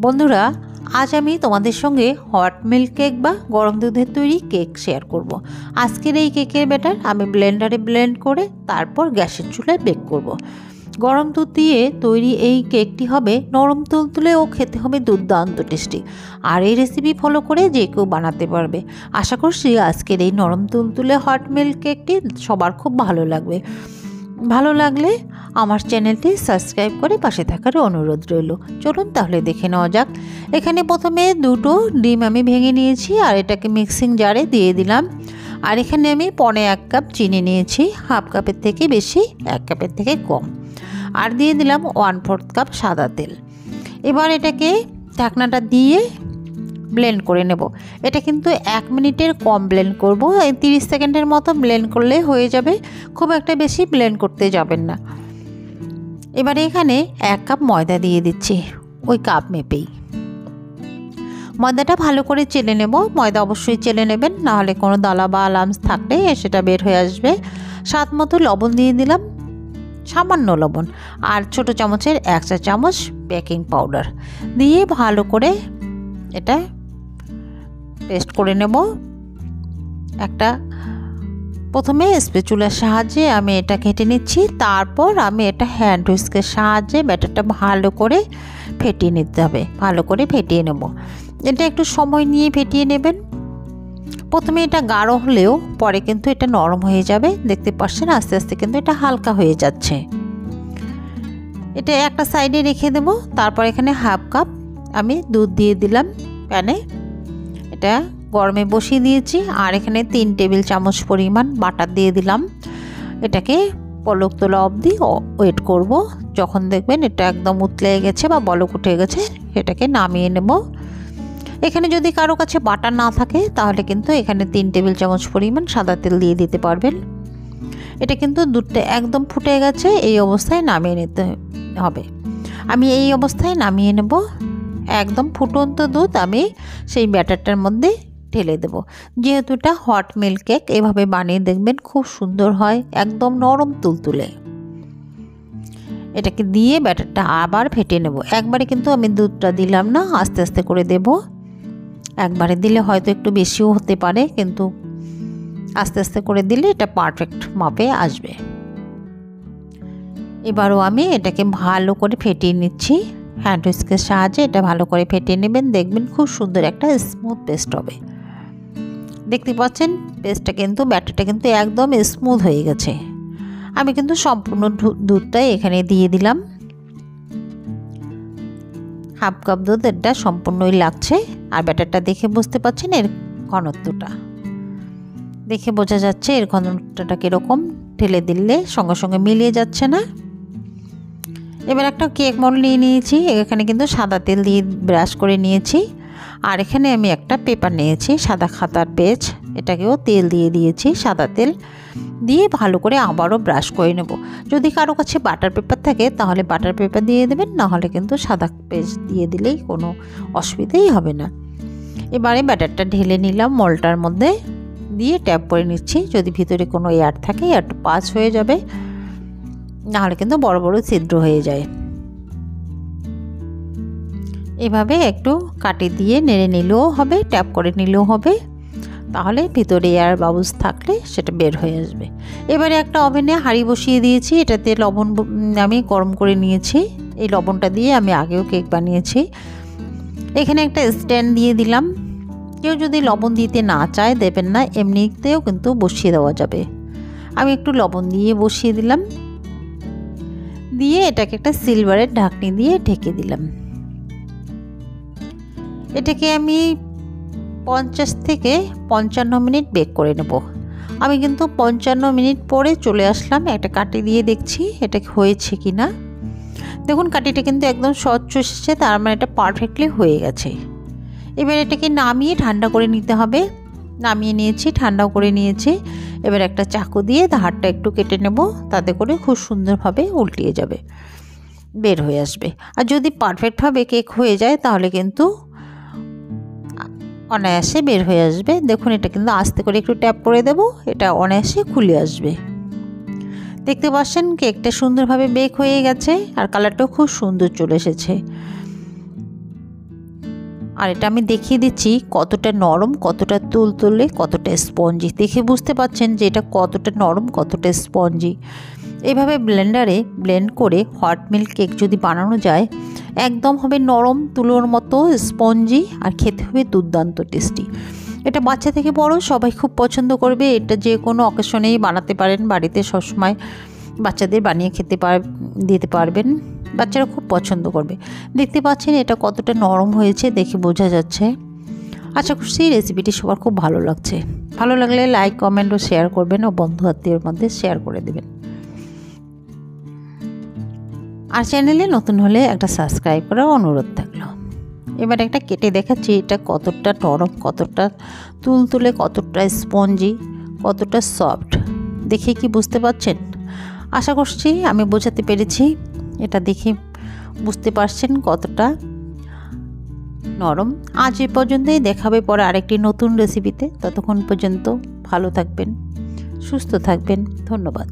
বন্ধুরা, আজ আমি তোমাদের সঙ্গে হট মিল্ক কেক বা গরম দুধের তৈরি কেক শেয়ার করব। আজকের এই কেকের ব্যাটার আমি ব্লেন্ডারে ব্লেন্ড করে তারপর গ্যাসের চুলায় বেক করব। গরম দুধ দিয়ে তৈরি এই কেকটি হবে নরম তুলতুলে ও খেতে হবে দুর্দান্ত টেস্টি। আর এই রেসিপি ফলো করে যে কেউ বানাতে পারবে। আশা করছি আজকের এই নরম তুলতুলে হট মিল্ক কেকটি সবার খুব ভালো লাগবে। ভালো লাগলে আমার চ্যানেলটি সাবস্ক্রাইব করে পাশে থাকার অনুরোধ রইল। চলুন তাহলে দেখে নেওয়া যাক। এখানে প্রথমে দুটো ডিম আমি ভেঙে নিয়েছি আর এটাকে মিক্সিং জারে দিয়ে দিলাম। আর এখানে আমি 1.25 কাপ চিনি নিয়েছি, হাফ কাপের থেকে বেশি, 1 কাপের থেকে কম। আর দিয়ে দিলাম 1/4 কাপ সাদা তেল। এবার এটাকে ঢাকনাটা দিয়ে ব্লেন্ড করে নেব। এটা কিন্তু 1 মিনিটের কম ব্লেন্ড করব, 30 সেকেন্ডের মতো ব্লেন্ড করলে হয়ে যাবে, খুব একটা বেশি ব্লেন্ড করতে যাবেন না। এবারে এখানে 1 কাপ ময়দা দিয়ে দিচ্ছি, ওই কাপ মেপেই। ময়দাটা ভালো করে চেলে নেব। ময়দা অবশ্যই চেলে নেবেন, নাহলে কোনো দালা বা লামস থাকলে সেটা বের হয়ে আসবে। স্বাদ মতো লবণ দিয়ে দিলাম, সামান্য লবণ, আর ছোট চামচের 1 চা চামচ বেকিং পাউডার দিয়ে ভালো করে এটা পেস্ট করে নেব। প্রথমে স্প্যাচুলার সাহায্যে আমি এটা কেটে নিচ্ছি, তারপর আমি এটা হ্যান্ড হুইস্কের সাহায্যে ব্যাটারটা ভালো করে ফেটিয়ে নিতে হবে। ভালো করে ফেটিয়ে নেব। এটা একটু সময় নিয়ে ফেটিয়ে নেবেন। প্রথমে এটা গাঢ় হলেও পরে কিন্তু এটা নরম হয়ে যাবে। দেখতে পাচ্ছেন আস্তে আস্তে কিন্তু এটা হালকা হয়ে যাচ্ছে। এটা একটা সাইডে রেখে দেব। তারপর এখানে হাফ কাপ আমি দুধ দিয়ে দিলাম প্যানে। এটা গরমে বসিয়ে দিয়েছি। আর এখানে 3 টেবিল চামচ পরিমাণ বাটার দিয়ে দিলাম। এটাকে বলক তোলা অবধি ওয়েট করব। যখন দেখবেন এটা একদম উতলে গেছে বা বলক উঠে গেছে, এটাকে নামিয়ে নেব। এখানে যদি কারো কাছে বাটার না থাকে তাহলে কিন্তু এখানে 3 টেবিল চামচ পরিমাণ সাদা তেল দিয়ে দিতে পারবেন। এটা কিন্তু দুধটা একদম ফুটে গেছে, এই অবস্থায় নামিয়ে নিতে হবে। আমি এই অবস্থায় নামিয়ে নেব। একদম ফুটন্ত দুধ আমি সেই ব্যাটারটার মধ্যে ঢেলে দেব। যেহেতু এটা হট মিল্ক কেক, এভাবে বানিয়ে দেখবেন, খুব সুন্দর হয়, একদম নরম তুলতুলে। এটাকে দিয়ে ব্যাটারটা আবার ফেটিয়ে নেব। একবারে কিন্তু আমি দুধটা দিলাম না, আস্তে আস্তে করে দেব। একবারে দিলে হয়তো একটু বেশিও হতে পারে, কিন্তু আস্তে আস্তে করে দিলে এটা পারফেক্ট মাপে আসবে। এবারও আমি এটাকে ভালো করে ফেটিয়ে নিচ্ছি। হ্যান্ড হুইস্কের সাহায্যে এটা ভালো করে ফেটিয়ে নেবেন, দেখবেন খুব সুন্দর একটা স্মুথ পেস্ট হবে। দেখতে পাচ্ছেন পেস্টটা কিন্তু, ব্যাটারটা কিন্তু একদম স্মুথ হয়ে গেছে। আমি কিন্তু সম্পূর্ণ দুধটাই এখানে দিয়ে দিলাম। হাফ কাপ দুধ এটা সম্পূর্ণই লাগছে। আর ব্যাটারটা দেখে বুঝতে পারছেন এর ঘনত্বটা দেখে বোঝা যাচ্ছে এর ঘনত্বটা কীরকম। ঢেলে দিলে সঙ্গে সঙ্গে মিলিয়ে যাচ্ছে না। এবার একটা কেক মোল্ড নিয়ে নিয়েছি। এখানে কিন্তু সাদা তেল দিয়ে ব্রাশ করে নিয়েছি। আর এখানে আমি একটা পেপার নিয়েছি, সাদা খাতার পেজ, এটাকেও তেল দিয়ে দিয়েছি, সাদা তেল দিয়ে ভালো করে আবারও ব্রাশ করে নেব। যদি কারো কাছে বাটার পেপার থাকে তাহলে বাটার পেপার দিয়ে দেবেন, নাহলে কিন্তু সাদা পেজ দিয়ে দিলেই কোনো অসুবিধাই হবে না। এবারে ব্যাটারটা ঢেলে নিলাম মোল্ডটার মধ্যে, দিয়ে ট্যাপ করে নিচ্ছি। যদি ভিতরে কোনো এয়ার থাকে এয়ারটা পাস হয়ে যাবে, নাহলে কিন্তু বড় বড় ছিদ্র হয়ে যায়। এভাবে একটু কাটি দিয়ে নেড়ে নিলেও হবে, ট্যাপ করে নিলেও হবে, তাহলে ভিতরে এয়ার বাবলস থাকলে সেটা বের হয়ে আসবে। এবারে একটা ওভেনে হাঁড়ি বসিয়ে দিয়েছি। এটাতে লবণ আমি গরম করে নিয়েছি। এই লবণটা দিয়ে আমি আগেও কেক বানিয়েছি। এখানে একটা স্ট্যান্ড দিয়ে দিলাম। কেউ যদি লবণ দিতে না চায় দেবেন না, এমনিতেও কিন্তু বসিয়ে দেওয়া যাবে। আমি একটু লবণ দিয়ে বসিয়ে দিলাম, দিয়ে এটাকে একটা সিলভারের ঢাকনি দিয়ে ঢেকে দিলাম। এটাকে আমি 50 থেকে 55 মিনিট বেক করে নেব। আমি কিন্তু 55 মিনিট পরে চলে আসলাম, একটা কাটি দিয়ে দেখছি এটা হয়েছে কি না। দেখুন কাটিটা কিন্তু একদম স্বচ্ছ এসেছে, তার মানে এটা পারফেক্টলি হয়ে গেছে। এবার এটাকে নামিয়ে ঠান্ডা করে নিতে হবে। নামিয়ে নিয়েছি, ঠান্ডাও করে নিয়েছি। এবার একটা চাকু দিয়ে ধারটা একটু কেটে নেব, তাতে করে খুব সুন্দরভাবে উল্টিয়ে যাবে, বের হয়ে আসবে। আর যদি পারফেক্টভাবে কেক হয়ে যায় তাহলে কিন্তু অনায়াসে বের হয়ে আসবে। দেখুন এটা কিন্তু আস্তে করে একটু ট্যাপ করে দেব, এটা অনায়াসে খুলে আসবে। দেখতে পাচ্ছেন কেকটা সুন্দরভাবে বেক হয়ে গেছে আর কালারটাও খুব সুন্দর চলে এসেছে। আর এটা আমি দেখিয়ে দিচ্ছি কতটা নরম, কতটা তুলতুলে, কতটা স্পঞ্জি। দেখে বুঝতে পাচ্ছেন যে এটা কতটা নরম, কতটা স্পঞ্জি। এভাবে ব্লেন্ডারে ব্লেন্ড করে হট মিল্ক কেক যদি বানানো যায়, একদম হবে নরম তুলোর মতো স্পঞ্জি, আর খেতে হবে দুর্দান্ত টেস্টি। এটা বাচ্চা থেকে বড় সবাই খুব পছন্দ করবে। এটা যে কোনো অকেশনেই বানাতে পারেন, বাড়িতে সবসময় বাচ্চাদের বানিয়ে দিতে পারবেন, বাচ্চারা খুব পছন্দ করবে। দেখতে পাচ্ছেন এটা কতটা নরম হয়েছে, দেখে বোঝা যাচ্ছে। আশা করছি রেসিপিটি সবার খুব ভালো লাগছে। ভালো লাগলে লাইক, কমেন্ট ও শেয়ার করবেন, ও বন্ধু আত্মীয়ের মধ্যে শেয়ার করে দেবেন। আর চ্যানেলে নতুন হলে একটা সাবস্ক্রাইব করার অনুরোধ থাকলো। এবার একটা কেটে দেখাচ্ছি এটা কতটা নরম, কতটা তুলতুলে, কতটা স্পঞ্জি, কতটা সফট। দেখে কি বুঝতে পারছেন? আশা করছি আমি বোঝাতে পেরেছি। এটা দেখে বুঝতে পারছেন কতটা নরম। আজ এ পর্যন্তই, দেখাবে পরে আরেকটি নতুন রেসিপিতে। ততক্ষণ পর্যন্ত ভালো থাকবেন, সুস্থ থাকবেন। ধন্যবাদ।